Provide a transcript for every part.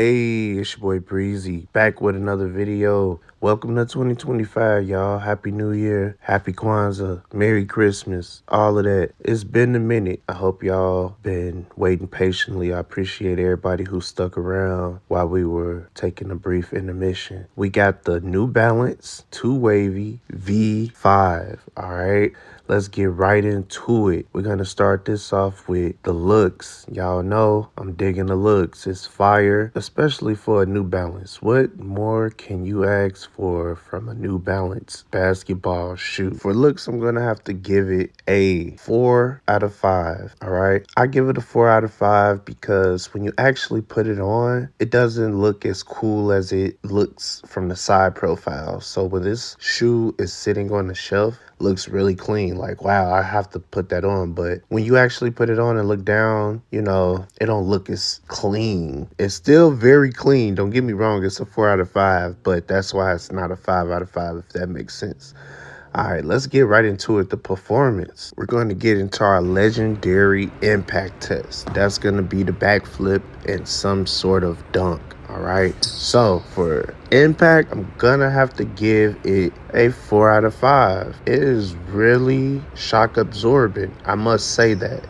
Hey, it's your boy Breezy, back with another video. Welcome to 2025, y'all. Happy New Year, Happy Kwanzaa, Merry Christmas, all of that. It's been a minute. I hope y'all been waiting patiently. I appreciate everybody who stuck around while we were taking a brief intermission. We got the New Balance 2 Wxy V5, all right? Let's get right into it. We're gonna start this off with the looks. Y'all know I'm digging the looks. It's fire, especially for a New Balance. What more can you ask for from a New Balance basketball shoe? For looks, I'm gonna have to give it a 4 out of 5. All right, I give it a 4 out of 5 because when you actually put it on, it doesn't look as cool as it looks from the side profile. So when this shoe is sitting on the shelf, looks really clean. Like, wow, I have to put that on. But when you actually put it on and look down, you know, it don't look as clean. It's still very clean. Don't get me wrong. It's a 4 out of 5, but that's why it's not a 5 out of 5, if that makes sense. All right, let's get right into it. The performance. We're going to get into our legendary impact test. That's going to be the backflip and some sort of dunk. All right, so for impact, I'm gonna have to give it a 4 out of 5. It is really shock absorbent, I must say that.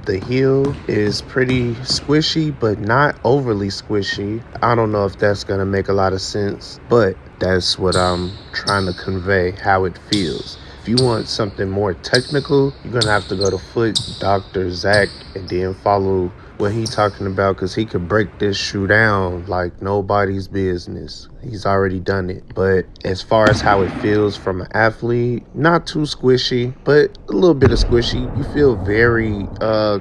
The heel is pretty squishy, but not overly squishy. I don't know if that's gonna make a lot of sense, but that's what I'm trying to convey, how it feels. If you want something more technical, you're gonna have to go to Foot Dr. Zach and then follow what he talking about, because he could break this shoe down like nobody's business. He's already done it. But as far as how it feels from an athlete, not too squishy, but a little bit of squishy. You feel very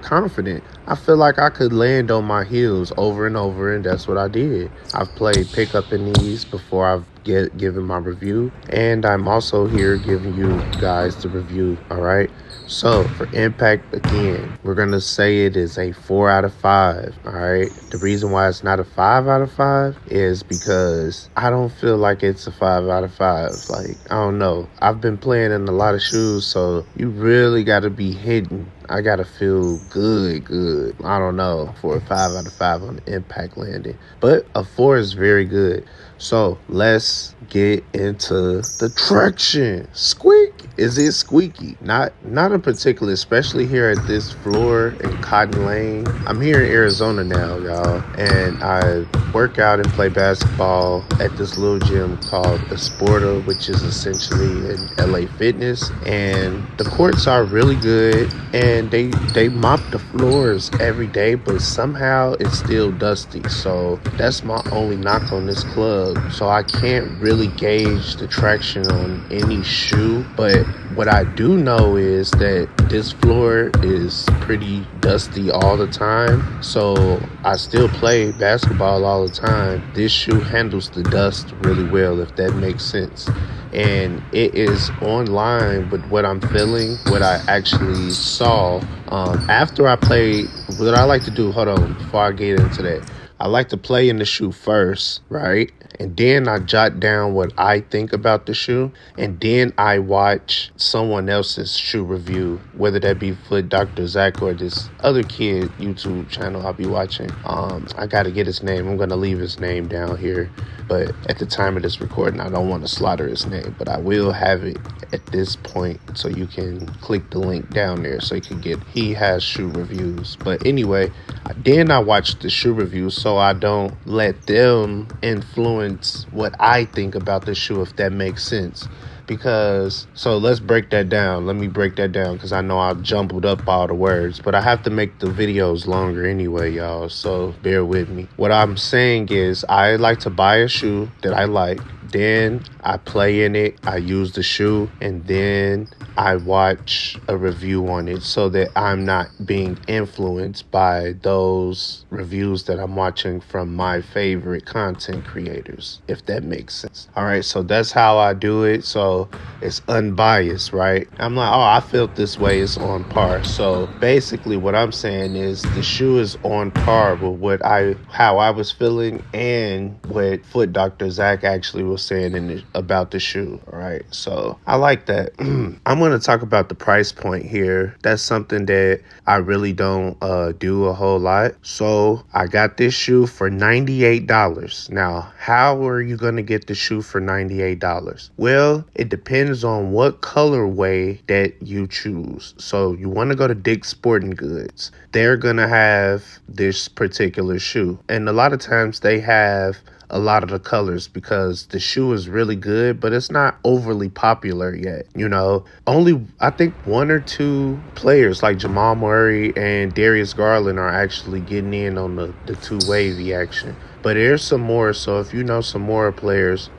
confident. I feel like I could land on my heels over and over, and that's what I did. I've played pickup in these before I've given my review, and I'm also here giving you guys the review. All right, so for impact, again, we're gonna say it is a 4 out of 5. All right, the reason why it's not a 5 out of 5 is because I don't feel like it's a 5 out of 5. Like, I don't know, I've been playing in a lot of shoes, so you really got to be hitting. I gotta feel good. I don't know, for a 5 out of 5 on the impact landing, but a 4 is very good. So let's get into the traction. Squeak. Is it squeaky? Not in particular, especially here at this floor in Cotton Lane. I'm here in Arizona now, y'all, and I work out and play basketball at this little gym called Esporta, which is essentially an LA Fitness, and the courts are really good, and they mop the floors every day, but somehow it's still dusty. So that's my only knock on this club. So I can't really gauge the traction on any shoe, but what I do know is that this floor is pretty dusty all the time. So I still play basketball all the time. This shoe handles the dust really well, if that makes sense. And it is online with what I'm feeling, what I actually saw. After I played, what I like to do, hold on, before I get into that, I like to play in the shoe first, right? And then I jot down what I think about the shoe. And then I watch someone else's shoe review, whether that be Foot Dr. Zach or this other kid YouTube channel I'll be watching. I got to get his name. I'm going to leave his name down here. But at the time of this recording, I don't want to slaughter his name. But I will have it at this point, so you can click the link down there so you can get, he has shoe reviews. But anyway, then I watch the shoe reviews so I don't let them influence what I think about the shoe, if that makes sense. Because, so let's break that down. Let me break that down, because I know I jumbled up all the words, but I have to make the videos longer anyway, y'all, so bear with me. What I'm saying is, I like to buy a shoe that I like, then I play in it, I use the shoe, and then I watch a review on it, so that I'm not being influenced by those reviews that I'm watching from my favorite content creators, if that makes sense. All right, so that's how I do it. So it's unbiased, right? I'm like, oh, I felt this way, it's on par. So basically what I'm saying is the shoe is on par with how I was feeling and what Foot Dr. Zach actually was was saying about the shoe. All right, so I like that. I'm going to talk about the price point here. That's something that I really don't do a whole lot. So I got this shoe for $98. Now, how are you going to get the shoe for $98? Well, it depends on what colorway that you choose. So you want to go to Dick's Sporting Goods. They're going to have this particular shoe. And a lot of times they have a lot of the colors because the shoe is really good, but it's not overly popular yet. You know, only I think 1 or 2 players like Jamal Murray and dariusgarland are actually getting in on the 2 wavy action. But there's some more, so if you know some more players,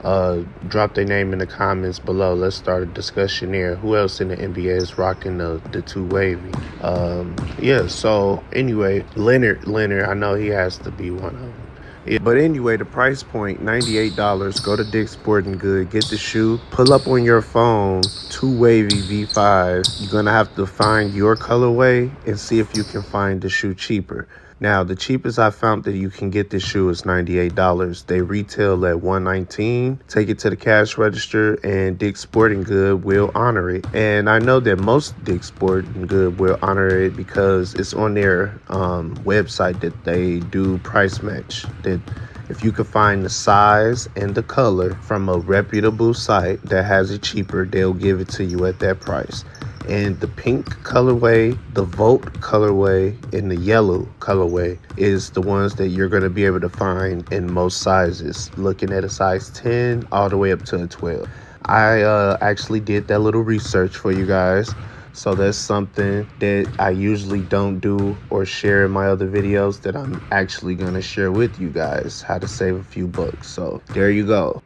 drop their name in the comments below. Let's start a discussion there. Who else in the NBA is rocking the 2 wavy? Yeah, so anyway, Lenard, I know he has to be one of them. Yeah, but anyway, the price point, $98. Go to Dick's Sporting Goods, get the shoe, pull up on your phone, Wxy V5. You're going to have to find your colorway and see if you can find the shoe cheaper. Now, the cheapest I found that you can get this shoe is $98. They retail at $119. Take it to the cash register and Dick's Sporting Goods will honor it. And I know that most Dick's Sporting Goods will honor it because it's on their website that they do price match. That if you can find the size and the color from a reputable site that has it cheaper, they'll give it to you at that price. And the pink colorway, the Volt colorway, and the yellow colorway is the ones that you're going to be able to find in most sizes. Looking at a size 10 all the way up to a 12. I actually did that little research for you guys. So that's something that I usually don't do or share in my other videos that I'm actually going to share with you guys. How to save a few bucks. So there you go.